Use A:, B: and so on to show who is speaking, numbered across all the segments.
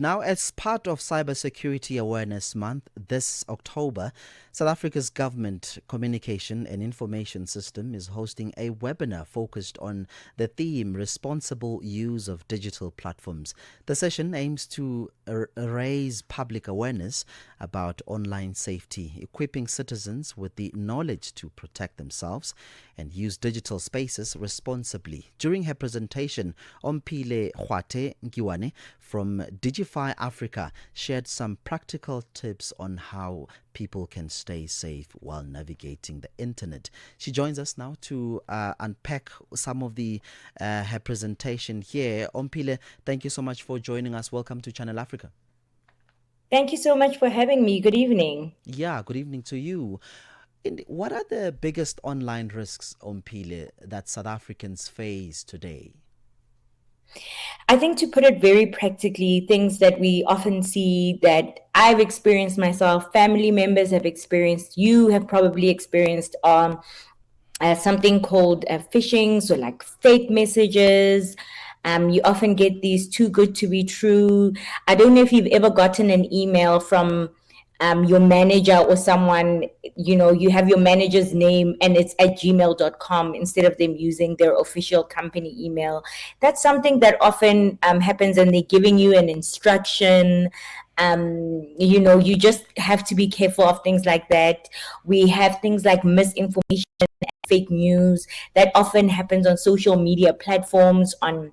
A: Now, as part of Cybersecurity Awareness Month this October, South Africa's Government Communication and Information System is hosting a webinar focused on the theme Responsible Use of Digital Platforms. The session aims to raise public awareness about online safety, equipping citizens with the knowledge to protect themselves and use digital spaces responsibly. During her presentation, Omphile Kgwathe-Nkiwane from Digify Africa shared some practical tips on how people can stay safe while navigating the internet. She joins us now to unpack some of the her presentation here. Omphile, thank you so much for joining us. Welcome to Channel Africa.
B: Thank you so much for having me. Good evening.
A: Yeah, good evening to you. What are the biggest online risks, Omphile, that South Africans face today?
B: I think, to put it very practically, things that we often see that I've experienced myself, family members have experienced, you have probably experienced, something called phishing, so like fake messages. You often get these too good to be true. I don't know if you've ever gotten an email from your manager or someone, you have your manager's name and it's at gmail.com instead of them using their official company email. That's something that often happens, and they're giving you an instruction. You just have to be careful of things like that. We have things like misinformation, fake news that often happens on social media platforms, on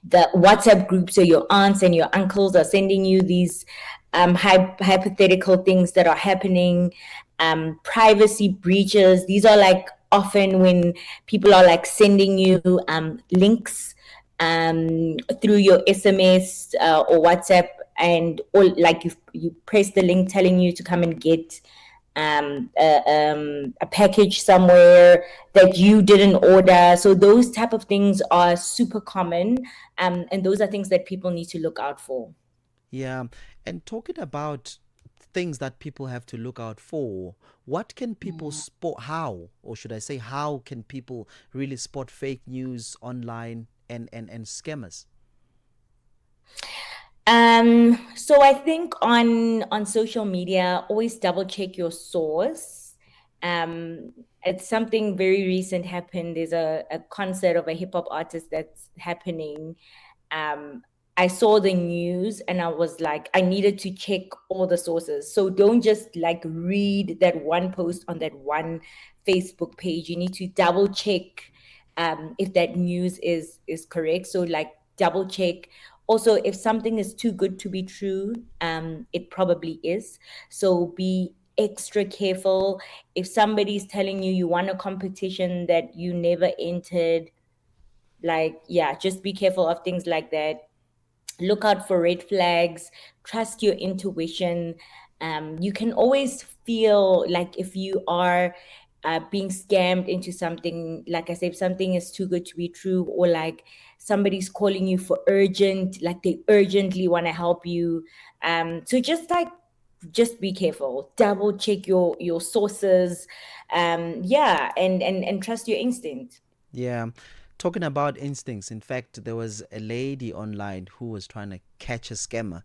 B: the WhatsApp groups. So your aunts and your uncles are sending you these hypothetical things that are happening, privacy breaches. These are like often when people are like sending you links through your SMS or WhatsApp, or like you press the link telling you to come and get a package somewhere that you didn't order. So those type of things are super common, and those are things that people need to look out for.
A: Yeah, and talking about things that people have to look out for, what can people spot? How, or should I say, how can people really spot fake news online and scammers?
B: So I think on social media, always double check your source. It's something very recent happened. There's a concert of a hip hop artist that's happening. Um, I saw the news and I was like, I needed to check all the sources. So don't just like read that one post on that one Facebook page. You need to double check if that news is correct. So like double check. Also, if something is too good to be true, it probably is. So be extra careful. If somebody's telling you won a competition that you never entered, like, yeah, just be careful of things like that. Look out for red flags. Trust your intuition. You can always feel like if you are being scammed into something. Like I said, if something is too good to be true, or like somebody's calling you for urgent, like they urgently want to help you. So just be careful. Double check your sources. Yeah, and trust your instinct.
A: Yeah. Talking about instincts, in fact, there was a lady online who was trying to catch a scammer,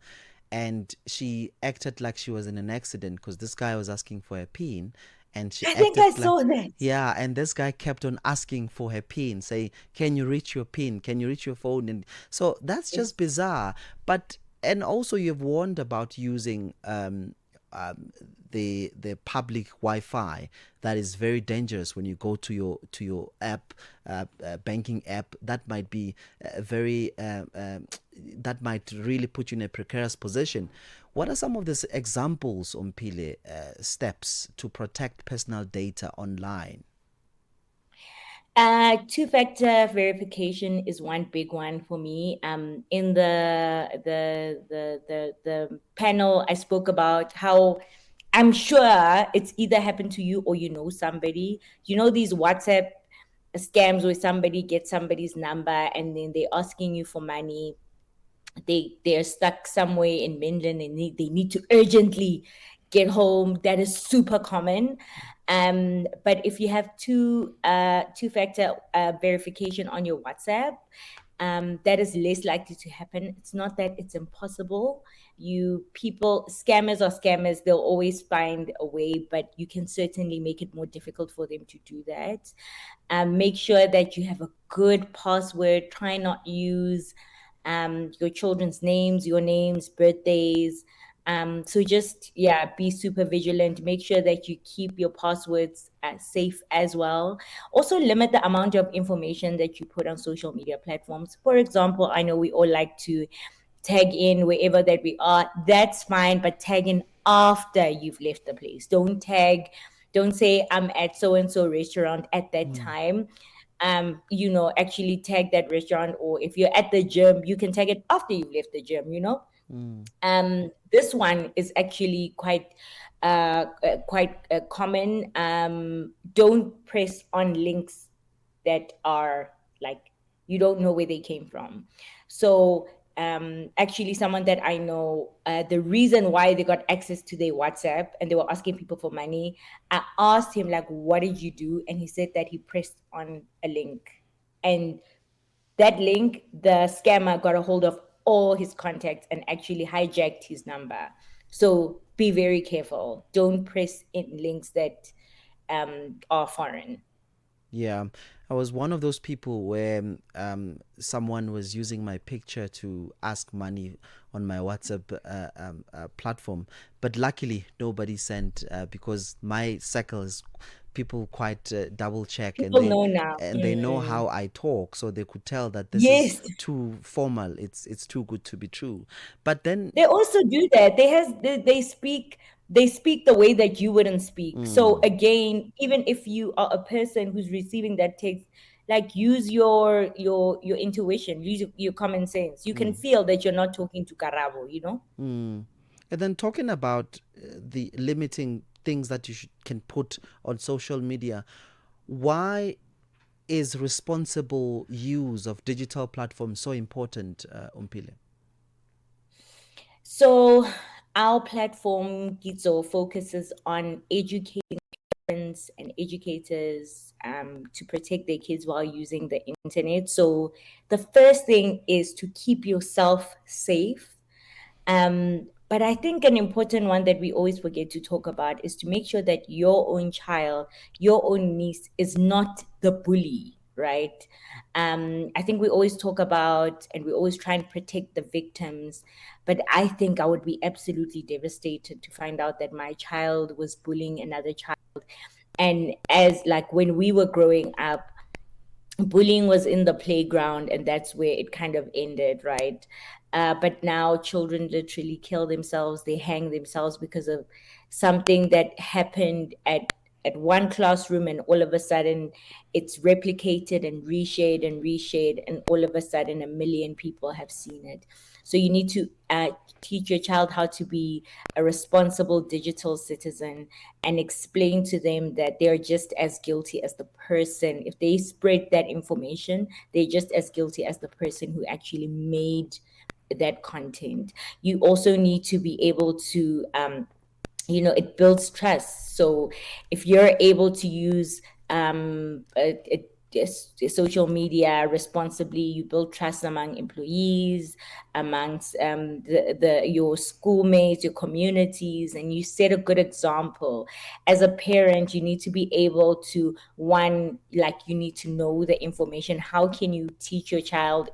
A: and she acted like she was in an accident because this guy was asking for a pin, and she
B: I think I
A: acted like,
B: saw that.
A: yeah, and this guy kept on asking for her pin, say, can you reach your pin? Can you reach your phone? And so that's just bizarre. But, and also you've warned about using um, the public Wi-Fi that is very dangerous when you go to your app, banking app. That might be very that might really put you in a precarious position. What are some of these examples, Omphile, steps to protect personal data online?
B: Two-factor verification is one big one for me. In the panel, I spoke about how I'm sure it's either happened to you or you know somebody. You know these WhatsApp scams where somebody gets somebody's number and then they're asking you for money. They're stuck somewhere in Mainland and they need to urgently get home. That is super common. But if you have two factor verification on your WhatsApp, that is less likely to happen. It's not that it's impossible. Scammers are scammers. They'll always find a way, but you can certainly make it more difficult for them to do that. Make sure that you have a good password. Try not use your children's names, your names, birthdays. So just, yeah, be super vigilant. Make sure that you keep your passwords safe as well. Also limit the amount of information that you put on social media platforms. For example, I know we all like to tag in wherever that we are. That's fine, but tag in after you've left the place. Don't say I'm at so and so restaurant at that time. Actually tag that restaurant, or if you're at the gym, you can tag it after you've left the gym. This one is actually quite common. Don't press on links that are like you don't know where they came from. So actually, someone that I know, the reason why they got access to their WhatsApp and they were asking people for money, I asked him like, "What did you do?" And he said that he pressed on a link, and that link, the scammer got a hold of all his contacts and actually hijacked his number. So be very careful. Don't press in links that are foreign.
A: Yeah, I was one of those people where someone was using my picture to ask money on my WhatsApp platform, but luckily nobody sent because my circle is people quite double check, and
B: People
A: they
B: know now.
A: know how I talk, so they could tell that this is
B: Yes,
A: too formal. It's too good to be true. But then,
B: they also do that. They speak the way that you wouldn't speak. So again, even if you are a person who's receiving that text, like use your intuition, use your common sense. You can feel that you're not talking to Karabo.
A: and then talking about the limiting things that can put on social media, why is responsible use of digital platforms so important, Omphile?
B: So our platform, Gitso, focuses on educating parents and educators to protect their kids while using the internet. So the first thing is to keep yourself safe. But I think an important one that we always forget to talk about is to make sure that your own child, your own niece is not the bully, right? I think we always talk about and we always try and protect the victims, but I think I would be absolutely devastated to find out that my child was bullying another child. And as like when we were growing up, bullying was in the playground and that's where it kind of ended, right? But now children literally kill themselves, they hang themselves because of something that happened at one classroom, and all of a sudden it's replicated and reshared, and all of a sudden a million people have seen it. So you need to teach your child how to be a responsible digital citizen and explain to them that they're just as guilty as the person. If they spread that information, they're just as guilty as the person who actually made that content. You also need to be able to it builds trust. So if you're able to use social media responsibly, you build trust among employees, amongst your schoolmates, your communities, and you set a good example. As a parent, you need to be able to, one, like, you need to know the information. How can you teach your child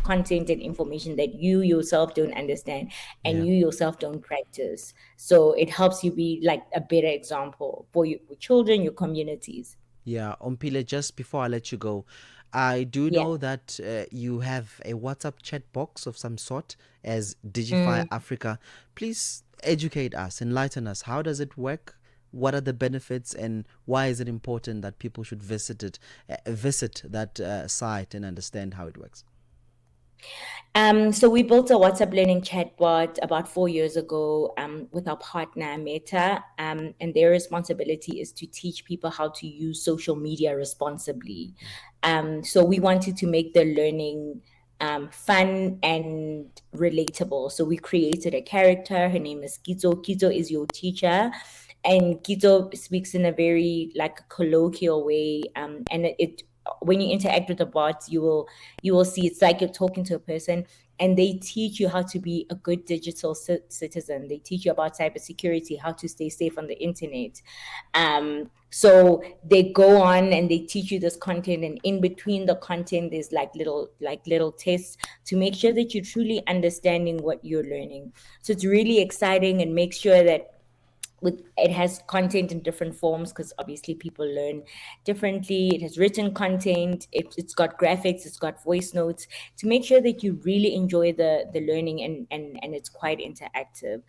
B: content and information that you yourself don't understand and
A: Yeah.
B: you yourself don't practice? So it helps you be like a better example for your children, your communities.
A: Yeah, Omphile, just before I let you go, I do
B: Yeah.
A: know that you have a WhatsApp chat box of some sort as Digify
B: Mm.
A: Africa. Please educate us, enlighten us. How does it work? What are the benefits, and why is it important that people should visit that site and understand how it works?
B: So we built a WhatsApp learning chatbot about 4 years ago with our partner Meta, and their responsibility is to teach people how to use social media responsibly. So we wanted to make the learning fun and relatable. So we created a character. Her name is Kizo. Kizo is your teacher. And Kizo speaks in a very like colloquial way, and it when you interact with the bots, you will see it's like you're talking to a person, and they teach you how to be a good digital citizen. They teach you about cybersecurity, how to stay safe on the internet. So they go on and they teach you this content, and in between the content, there's like little tests to make sure that you're truly understanding what you're learning. So it's really exciting, and make sure that it has content in different forms, because obviously people learn differently. It has written content, it's got graphics, it's got voice notes, to make sure that you really enjoy the learning, and it's quite interactive.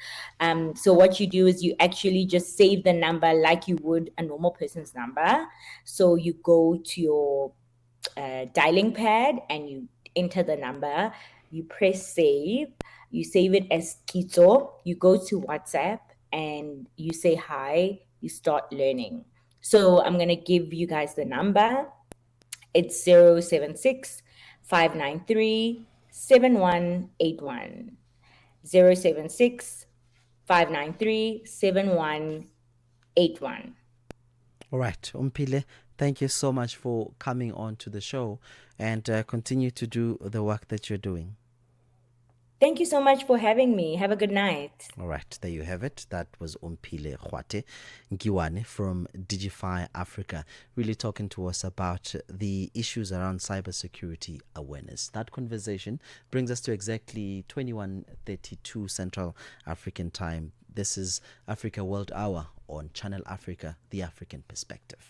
B: So what you do is you actually just save the number like you would a normal person's number. So you go to your dialing pad and you enter the number, you press save, you save it as Kitso, you go to WhatsApp and you say hi, you start learning. So I'm going to give you guys the number. It's 076 593 7181. 076 593 7181.
A: All right, Omphile, thank you so much for coming on to the show, and continue to do the work that you're doing.
B: Thank you so much for having me. Have a good night.
A: All right, there you have it. That was Omphile Kgwathe-Nkiwane from Digify Africa, really talking to us about the issues around cybersecurity awareness. That conversation brings us to exactly 21:32 Central African Time. This is Africa World Hour on Channel Africa, the African Perspective.